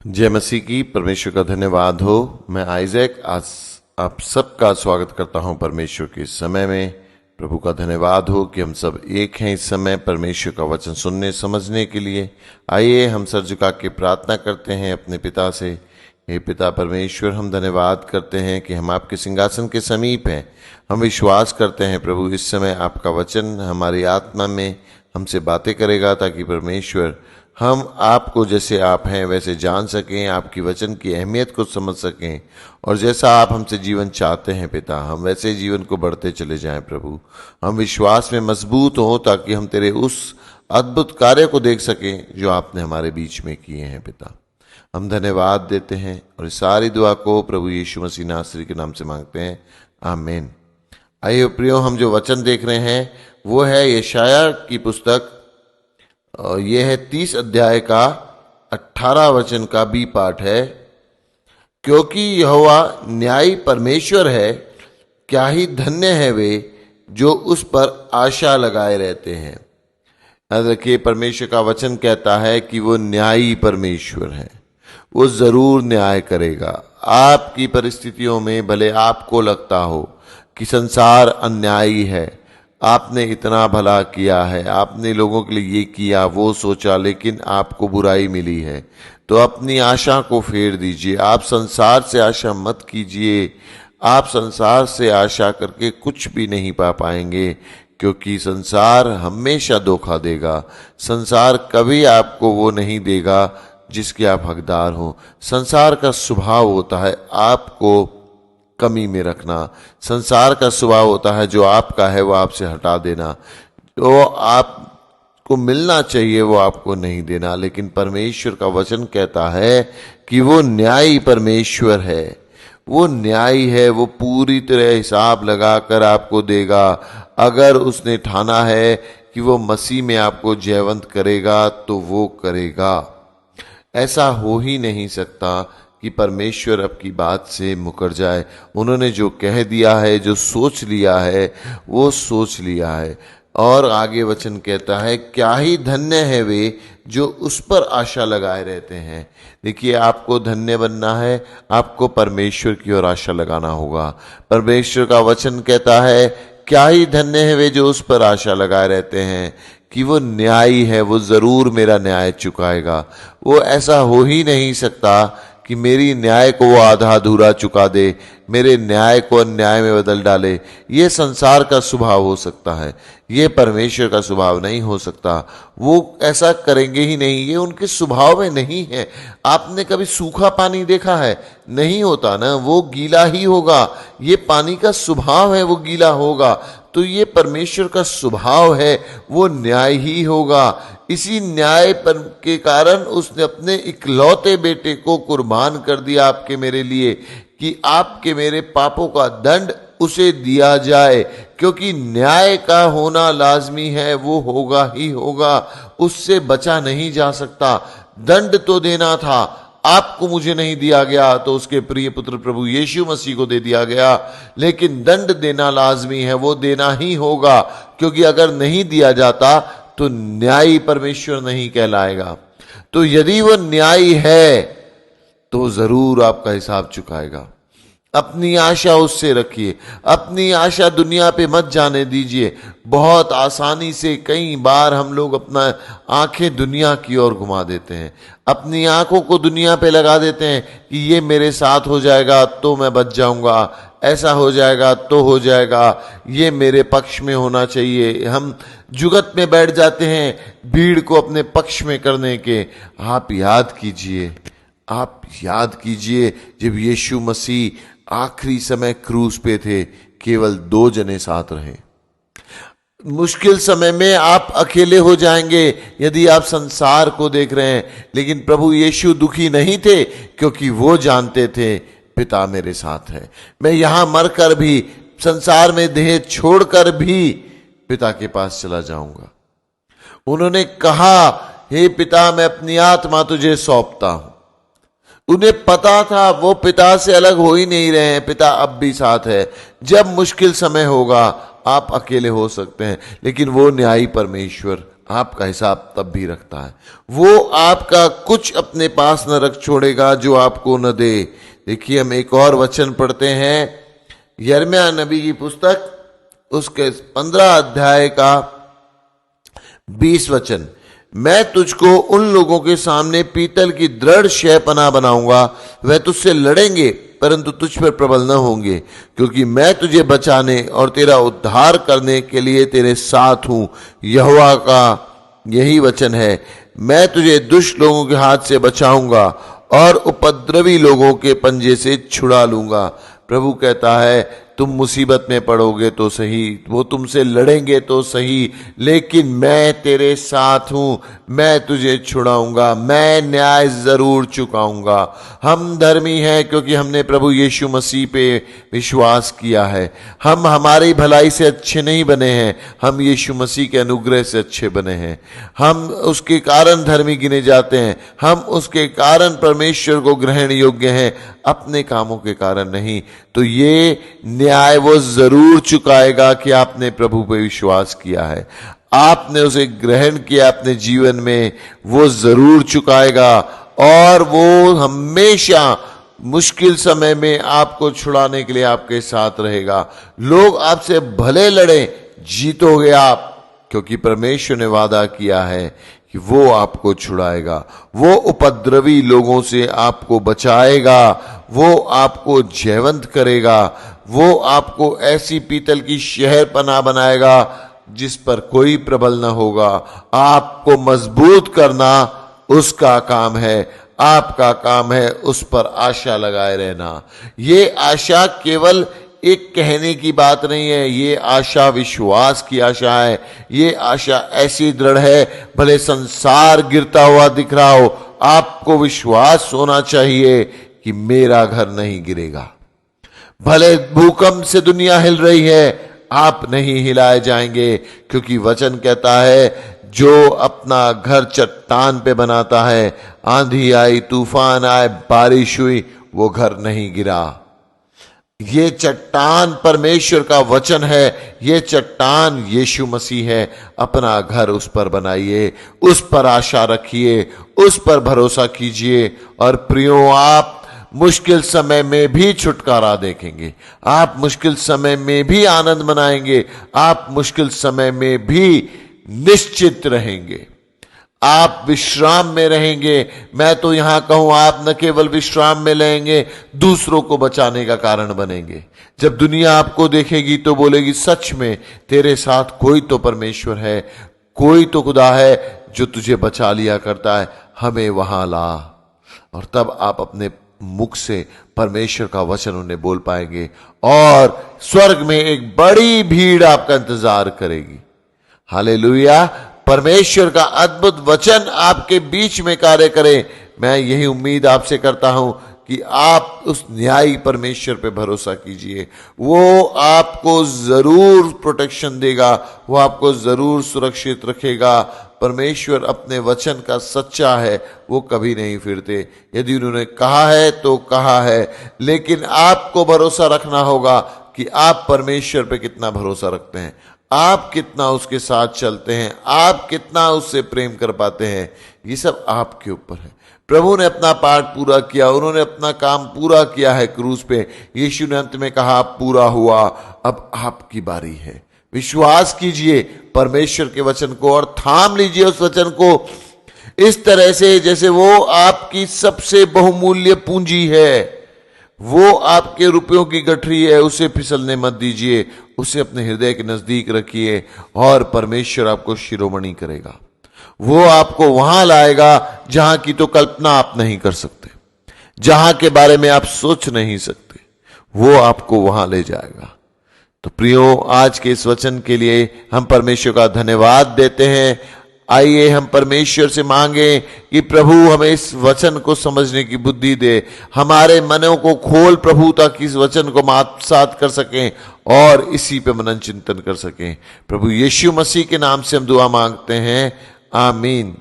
जय मसीह की। परमेश्वर का धन्यवाद हो। मैं आइजैक आज आप सबका स्वागत करता हूं परमेश्वर के समय में। प्रभु का धन्यवाद हो कि हम सब एक हैं इस समय परमेश्वर का वचन सुनने समझने के लिए। आइए हम सर झुका के प्रार्थना करते हैं अपने पिता से। हे पिता परमेश्वर, हम धन्यवाद करते हैं कि हम आपके सिंहासन के समीप हैं। हम विश्वास करते हैं प्रभु इस समय आपका वचन हमारी आत्मा में हमसे बातें करेगा, ताकि परमेश्वर हम आपको जैसे आप हैं वैसे जान सकें, आपकी वचन की अहमियत को समझ सकें, और जैसा आप हमसे जीवन चाहते हैं पिता, हम वैसे जीवन को बढ़ते चले जाएं। प्रभु हम विश्वास में मजबूत हों, ताकि हम तेरे उस अद्भुत कार्य को देख सकें जो आपने हमारे बीच में किए हैं। पिता हम धन्यवाद देते हैं और इस सारी दुआ को प्रभु यीशु मसीह नासरी के नाम से मांगते हैं, आमीन। आइए प्रियो, हम जो वचन देख रहे हैं वो है यशाया की पुस्तक, और यह है 30 अध्याय का 18 वचन का बी पाठ है। क्योंकि यहोवा न्यायी परमेश्वर है, क्या ही धन्य है वे जो उस पर आशा लगाए रहते हैं। याद रखिए, परमेश्वर का वचन कहता है कि वो न्यायी परमेश्वर है, वो जरूर न्याय करेगा। आपकी परिस्थितियों में भले आपको लगता हो कि संसार अन्यायी है, आपने इतना भला किया है, आपने लोगों के लिए ये किया वो सोचा, लेकिन आपको बुराई मिली है, तो अपनी आशा को फेर दीजिए। आप संसार से आशा मत कीजिए। आप संसार से आशा करके कुछ भी नहीं पा पाएंगे, क्योंकि संसार हमेशा धोखा देगा। संसार कभी आपको वो नहीं देगा जिसके आप हकदार हो। संसार का स्वभाव होता है आपको कमी में रखना। संसार का स्वभाव होता है जो आपका है वो आपसे हटा देना, जो आपको मिलना चाहिए वो आपको नहीं देना। लेकिन परमेश्वर का वचन कहता है कि वो न्यायी परमेश्वर है, वो न्यायी है, वो पूरी तरह हिसाब लगाकर आपको देगा। अगर उसने ठाना है कि वो मसीह में आपको जयवंत करेगा तो वो करेगा। ऐसा हो ही नहीं सकता कि परमेश्वर अब की बात से मुकर जाए। उन्होंने जो कह दिया है, जो सोच लिया है, वो सोच लिया है। और आगे वचन कहता है, क्या ही धन्य है वे जो उस पर आशा लगाए रहते हैं। देखिए, आपको धन्य बनना है, आपको परमेश्वर की ओर आशा लगाना होगा। परमेश्वर का वचन कहता है, क्या ही धन्य है वे जो उस पर आशा लगाए रहते हैं कि वो न्यायी है, वो जरूर मेरा न्याय चुकाएगा। वो ऐसा हो ही नहीं सकता कि मेरी न्याय को वो आधा अधूरा चुका दे, मेरे न्याय को अन्याय में बदल डाले। ये संसार का स्वभाव हो सकता है, ये परमेश्वर का स्वभाव नहीं हो सकता। वो ऐसा करेंगे ही नहीं, ये उनके स्वभाव में नहीं है। आपने कभी सूखा पानी देखा है? नहीं होता ना, वो गीला ही होगा। ये पानी का स्वभाव है, वो गीला होगा। तो ये परमेश्वर का स्वभाव है, वो न्याय ही होगा। इसी न्याय पर के कारण उसने अपने इकलौते बेटे को कुर्बान कर दिया आपके मेरे लिए, कि आपके मेरे पापों का दंड उसे दिया जाए। क्योंकि न्याय का होना लाजमी है, वो होगा ही होगा, उससे बचा नहीं जा सकता। दंड तो देना था, आपको मुझे नहीं दिया गया, तो उसके प्रिय पुत्र प्रभु यीशु मसीह को दे दिया गया। लेकिन दंड देना लाजमी है, वो देना ही होगा, क्योंकि अगर नहीं दिया जाता तो न्यायी परमेश्वर नहीं कहलाएगा। तो यदि वो न्यायी है तो जरूर आपका हिसाब चुकाएगा। अपनी आशा उससे रखिए, अपनी आशा दुनिया पे मत जाने दीजिए। बहुत आसानी से कई बार हम लोग अपना आंखें दुनिया की ओर घुमा देते हैं, अपनी आंखों को दुनिया पे लगा देते हैं कि ये मेरे साथ हो जाएगा तो मैं बच जाऊंगा, ऐसा हो जाएगा तो हो जाएगा, ये मेरे पक्ष में होना चाहिए। हम जुगत में बैठ जाते हैं भीड़ को अपने पक्ष में करने के। आप याद कीजिए, आप याद कीजिए, जब यीशु मसीह आखिरी समय क्रूस पे थे, केवल 2 जने साथ रहे। मुश्किल समय में आप अकेले हो जाएंगे यदि आप संसार को देख रहे हैं, लेकिन प्रभु यीशु दुखी नहीं थे, क्योंकि वो जानते थे पिता मेरे साथ है। मैं यहां मरकर भी, संसार में देह छोड़कर भी पिता के पास चला जाऊंगा। उन्होंने कहा, हे पिता, मैं अपनी आत्मा तुझे सौंपता हूं। उन्हें पता था वो पिता से अलग हो ही नहीं रहे हैं, पिता अब भी साथ है। जब मुश्किल समय होगा आप अकेले हो सकते हैं, लेकिन वो न्यायी परमेश्वर आपका हिसाब तब भी रखता है। वो आपका कुछ अपने पास न रख छोड़ेगा जो आपको न दे। देखिए, हम एक और वचन पढ़ते हैं, यिर्मयाह नबी की पुस्तक उसके 15 अध्याय का 20 वचन। मैं तुझको उन लोगों के सामने पीतल की दृढ़ शहपनाह बनाऊंगा, वह तुझसे लड़ेंगे परंतु तुझ पर प्रबल न होंगे, क्योंकि मैं तुझे बचाने और तेरा उद्धार करने के लिए तेरे साथ हूं। यहोवा का यही वचन है, मैं तुझे दुष्ट लोगों के हाथ से बचाऊंगा और उपद्रवी लोगों के पंजे से छुड़ा लूंगा। प्रभु कहता है, तुम मुसीबत में पड़ोगे तो सही, वो तुमसे लड़ेंगे तो सही, लेकिन मैं तेरे साथ हूं, मैं तुझे छुड़ाऊंगा, मैं न्याय जरूर चुकाऊंगा। हम धर्मी हैं क्योंकि हमने प्रभु यीशु मसीह पे विश्वास किया है। हम हमारी भलाई से अच्छे नहीं बने हैं, हम यीशु मसीह के अनुग्रह से अच्छे बने हैं। हम उसके कारण धर्मी गिने जाते हैं, हम उसके कारण परमेश्वर को ग्रहण योग्य हैं, अपने कामों के कारण नहीं। तो ये न्याय वो जरूर चुकाएगा कि आपने प्रभु पे विश्वास किया है, आपने उसे ग्रहण किया अपने जीवन में, वो जरूर चुकाएगा। और वो हमेशा मुश्किल समय में आपको छुड़ाने के लिए आपके साथ रहेगा। लोग आपसे भले लड़े, जीतोगे आप, क्योंकि परमेश्वर ने वादा किया है कि वो आपको छुड़ाएगा, वो उपद्रवी लोगों से आपको बचाएगा, वो आपको जयवंत करेगा, वो आपको ऐसी पीतल की शहरपनाह बनाएगा जिस पर कोई प्रबल न होगा। आपको मजबूत करना उसका काम है, आपका काम है उस पर आशा लगाए रहना। ये आशा केवल एक कहने की बात नहीं है, ये आशा विश्वास की आशा है। ये आशा ऐसी दृढ़ है, भले संसार गिरता हुआ दिख रहा हो, आपको विश्वास होना चाहिए कि मेरा घर नहीं गिरेगा। भले भूकंप से दुनिया हिल रही है, आप नहीं हिलाए जाएंगे, क्योंकि वचन कहता है, जो अपना घर चट्टान पे बनाता है, आंधी आई, तूफान आए, बारिश हुई, वो घर नहीं गिरा। ये चट्टान परमेश्वर का वचन है, ये चट्टान यीशु मसीह है। अपना घर उस पर बनाइए, उस पर आशा रखिए, उस पर भरोसा कीजिए। और प्रियो, आप मुश्किल समय में भी छुटकारा देखेंगे, आप मुश्किल समय में भी आनंद मनाएंगे, आप मुश्किल समय में भी निश्चित रहेंगे, आप विश्राम में रहेंगे। मैं तो यहां कहूं, आप न केवल विश्राम में लेंगे, दूसरों को बचाने का कारण बनेंगे। जब दुनिया आपको देखेगी तो बोलेगी, सच में तेरे साथ कोई तो परमेश्वर है, कोई तो खुदा है जो तुझे बचा लिया करता है, हमें वहां ला। और तब आप अपने मुख से परमेश्वर का वचन उन्हें बोल पाएंगे और स्वर्ग में एक बड़ी भीड़ आपका इंतजार करेगी। हालेलुया। परमेश्वर का अद्भुत वचन आपके बीच में कार्य करे। मैं यही उम्मीद आपसे करता हूं कि आप उस न्यायी परमेश्वर पे भरोसा कीजिए, वो आपको जरूर प्रोटेक्शन देगा, वो आपको जरूर सुरक्षित रखेगा। परमेश्वर अपने वचन का सच्चा है, वो कभी नहीं फिरते। यदि उन्होंने कहा है तो कहा है, लेकिन आपको भरोसा रखना होगा कि आप परमेश्वर पे कितना भरोसा रखते हैं, आप कितना उसके साथ चलते हैं, आप कितना उससे प्रेम कर पाते हैं। ये सब आपके ऊपर है। प्रभु ने अपना पार्ट पूरा किया, उन्होंने अपना काम पूरा किया है क्रूस पे। यीशु ने अंत में कहा, पूरा हुआ, अब आपकी बारी है। विश्वास कीजिए परमेश्वर के वचन को और थाम लीजिए उस वचन को इस तरह से जैसे वो आपकी सबसे बहुमूल्य पूंजी है, वो आपके रुपयों की गठरी है। उसे फिसलने मत दीजिए, उसे अपने हृदय के नजदीक रखिए और परमेश्वर आपको शिरोमणि करेगा। वो आपको वहां लाएगा जहां की तो कल्पना आप नहीं कर सकते, जहां के बारे में आप सोच नहीं सकते, वो आपको वहां ले जाएगा। तो प्रियो, आज के इस वचन के लिए हम परमेश्वर का धन्यवाद देते हैं। आइए हम परमेश्वर से मांगे कि प्रभु हमें इस वचन को समझने की बुद्धि दे, हमारे मनों को खोल प्रभु, ताकि इस वचन को आत्मसात कर सकें और इसी पे मनन चिंतन कर सकें। प्रभु यीशु मसीह के नाम से हम दुआ मांगते हैं, आमीन।